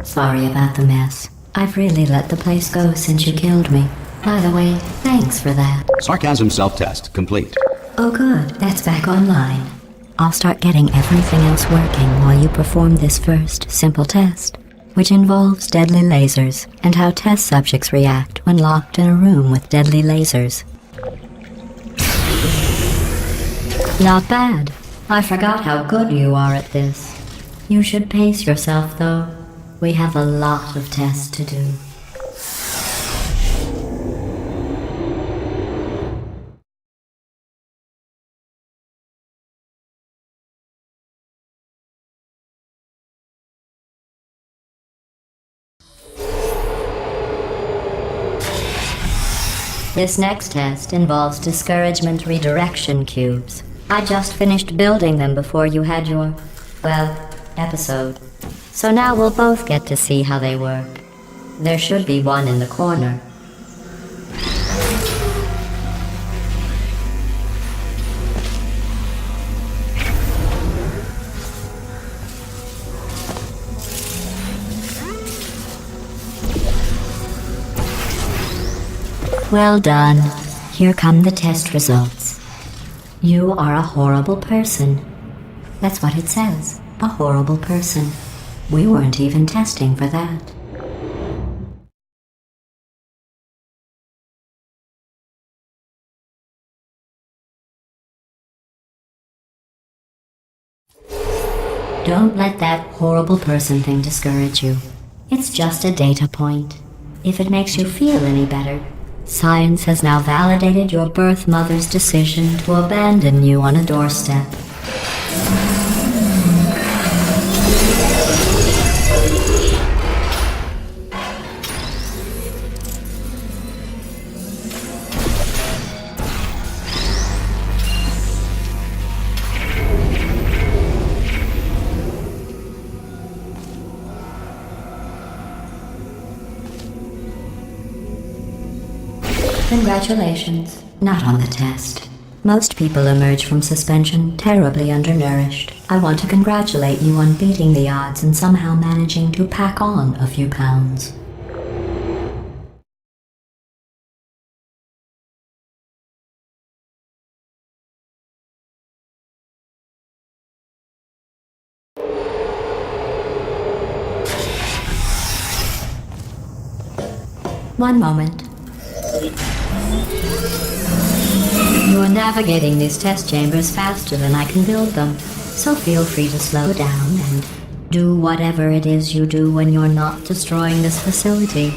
Sorry about the mess. I've really let the place go since you killed me. By the way, thanks for that. Sarcasm self-test complete. Oh good, that's back online. I'll start getting everything else working while you perform this first, simple test, which involves deadly lasers and how test subjects react when locked in a room with deadly lasers. Not bad. I forgot how good you are at this. You should pace yourself, though. We have a lot of tests to do. This next test involves discouragement redirection cubes. I just finished building them before you had your, episode. So now we'll both get to see how they work. There should be one in the corner. Well done. Here come the test results. You are a horrible person. That's what it says. A horrible person. We weren't even testing for that. Don't let that horrible person thing discourage you. It's just a data point. If it makes you feel any better, science has now validated your birth mother's decision to abandon you on a doorstep. Congratulations. Not on the test. Most people emerge from suspension terribly undernourished. I want to congratulate you on beating the odds and somehow managing to pack on a few pounds. One moment. You are navigating these test chambers faster than I can build them, so feel free to slow down and do whatever it is you do when you're not destroying this facility.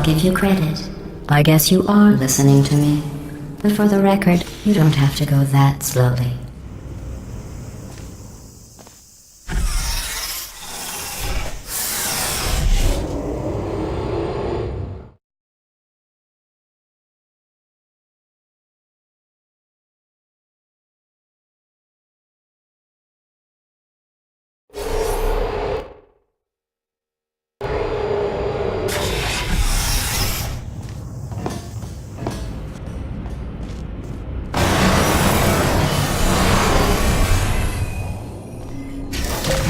Give you credit. I guess you are listening to me. But for the record, you don't have to go that slowly.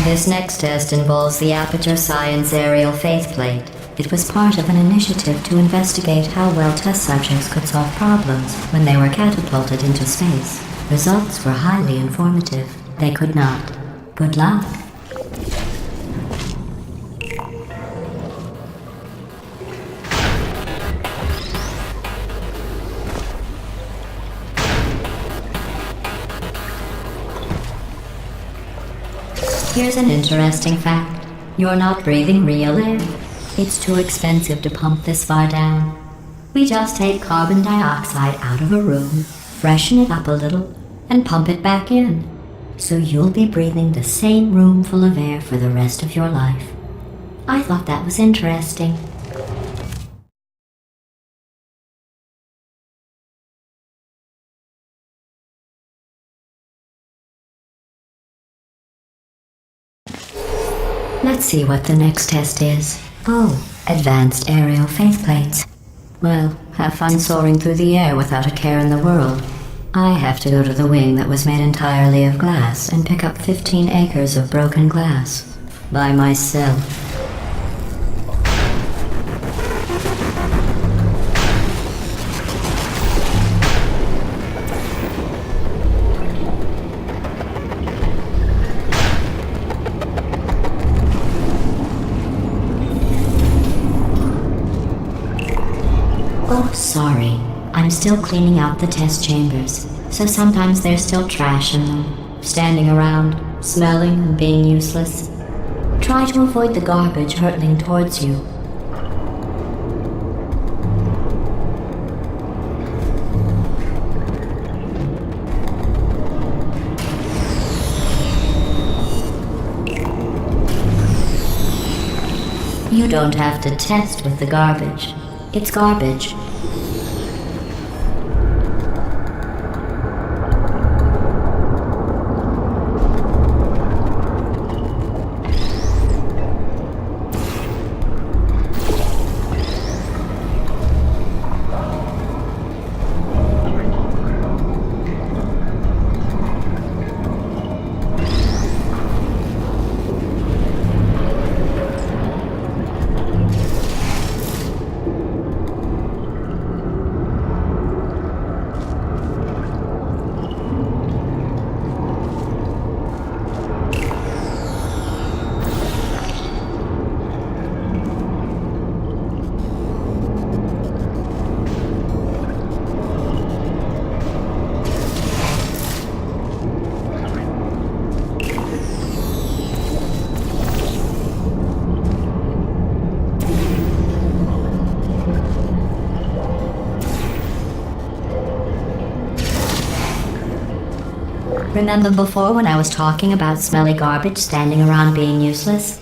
This next test involves the Aperture Science aerial faceplate. It was part of an initiative to investigate how well test subjects could solve problems when they were catapulted into space. Results were highly informative. They could not. Good luck. Here's an interesting fact. You're not breathing real air. It's too expensive to pump this far down. We just take carbon dioxide out of a room, freshen it up a little, and pump it back in. So you'll be breathing the same room full of air for the rest of your life. I thought that was interesting. Let's see what the next test is. Oh, advanced aerial faceplates. Well, have fun soaring through the air without a care in the world. I have to go to the wing that was made entirely of glass and pick up 15 acres of broken glass. By myself. Oh, sorry. I'm still cleaning out the test chambers, so sometimes there's still trash in them, standing around, smelling and being useless. Try to avoid the garbage hurtling towards you. You don't have to test with the garbage. It's garbage. Remember before when I was talking about smelly garbage standing around being useless?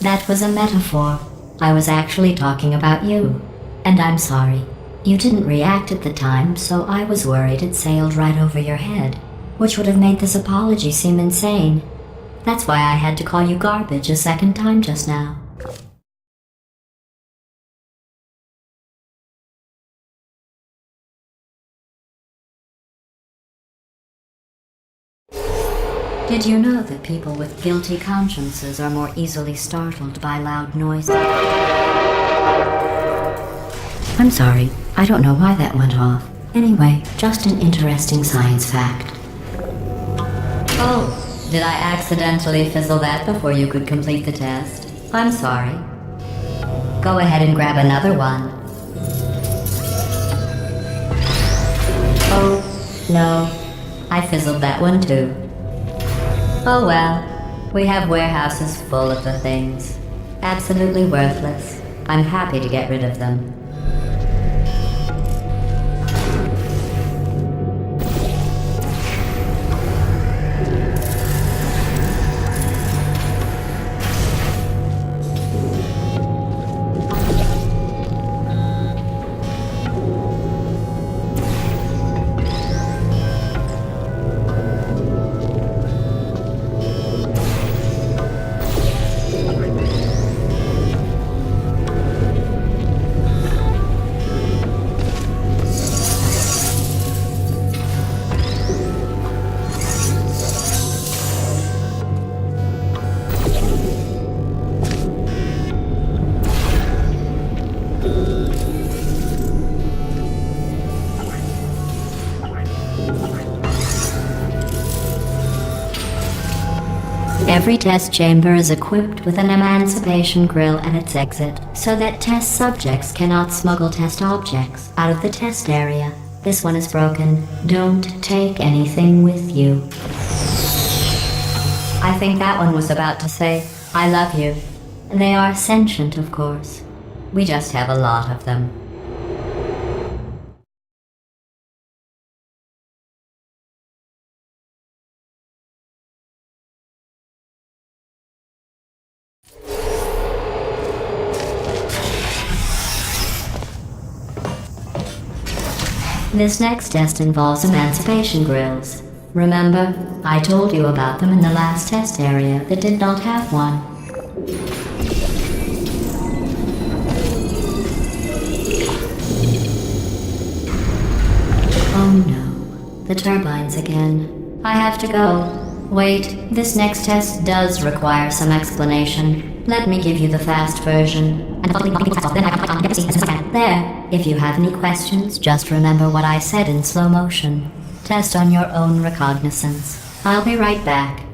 That was a metaphor. I was actually talking about you. And I'm sorry. You didn't react at the time, so I was worried it sailed right over your head, which would have made this apology seem insane. That's why I had to call you garbage a second time just now. Did you know that people with guilty consciences are more easily startled by loud noises? I'm sorry, I don't know why that went off. Anyway, just an interesting science fact. Oh, did I accidentally fizzle that before you could complete the test? I'm sorry. Go ahead and grab another one. Oh, no. I fizzled that one too. Oh well, we have warehouses full of the things. Absolutely worthless. I'm happy to get rid of them. Every test chamber is equipped with an emancipation grill at its exit, so that test subjects cannot smuggle test objects out of the test area. This one is broken. Don't take anything with you. I think that one was about to say, I love you. They are sentient, of course. We just have a lot of them. This next test involves emancipation grills. Remember, I told you about them in the last test area that did not have one. Oh no, the turbines again. I have to go. Wait, this next test does require some explanation. Let me give you the fast version. There. If you have any questions, just remember what I said in slow motion. Test on your own recognizance. I'll be right back.